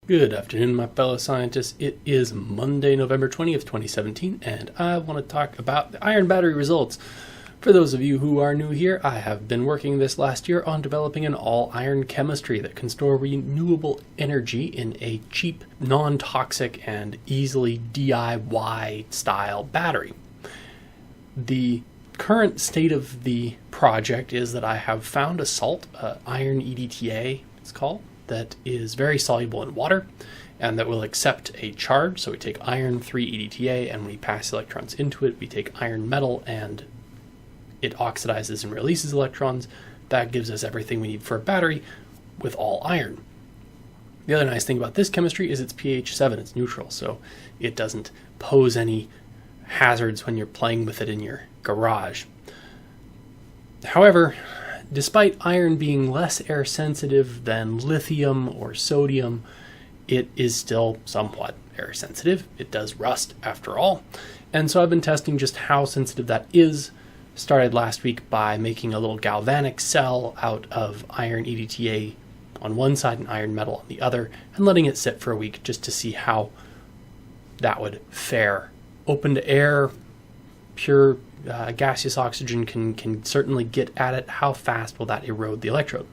Good afternoon, my fellow scientists. It is Monday, November 20th, 2017, and I want to talk about the iron battery results. For those of you who are new here, I have been working this last year on developing an all-iron chemistry that can store renewable energy in a cheap, non-toxic, and easily DIY-style battery. The current state of the project is that I have found a salt, iron EDTA it's called, that is very soluble in water and that will accept a charge. So we take iron 3 EDTA and we pass electrons into it. We take iron metal and it oxidizes and releases electrons. That gives us everything we need for a battery with all iron. The other nice thing about this chemistry is it's pH 7, it's neutral, so it doesn't pose any hazards when you're playing with it in your garage. However, despite iron being less air sensitive than lithium or sodium, it is still somewhat air sensitive. It does rust after all. And so I've been testing just how sensitive that is. Started last week by making a little galvanic cell out of iron EDTA on one side and iron metal on the other, and letting it sit for a week just to see how that would fare. Open to air, pure gaseous oxygen can certainly get at it. How fast will that erode the electrode?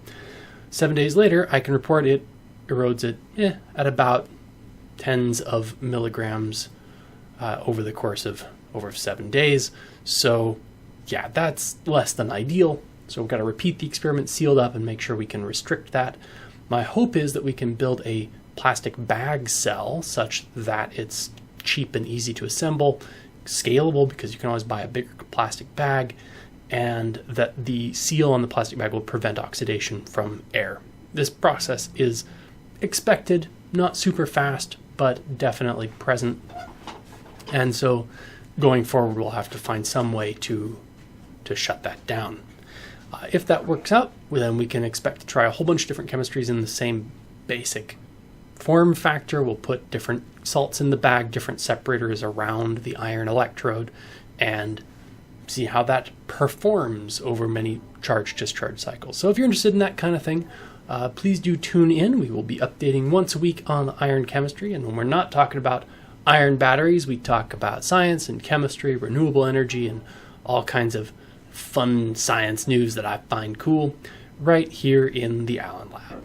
7 days later, I can report it erodes it at about tens of milligrams over the course of over 7 days. So yeah, that's less than ideal. So we've got to repeat the experiment sealed up and make sure we can restrict that. My hope is that we can build a plastic bag cell such that it's cheap and easy to assemble, scalable because you can always buy a bigger plastic bag, and that the seal on the plastic bag will prevent oxidation from air. This process is expected, not super fast, but definitely present. And so going forward, we'll have to find some way to shut that down. If that works out, then we can expect to try a whole bunch of different chemistries in the same basic form factor. We'll put different salts in the bag, different separators around the iron electrode, and see how that performs over many charge-discharge cycles. So if you're interested in that kind of thing, please do tune in. We will be updating once a week on iron chemistry, and when we're not talking about iron batteries, we talk about science and chemistry, renewable energy, and all kinds of fun science news that I find cool right here in the Allen Lab.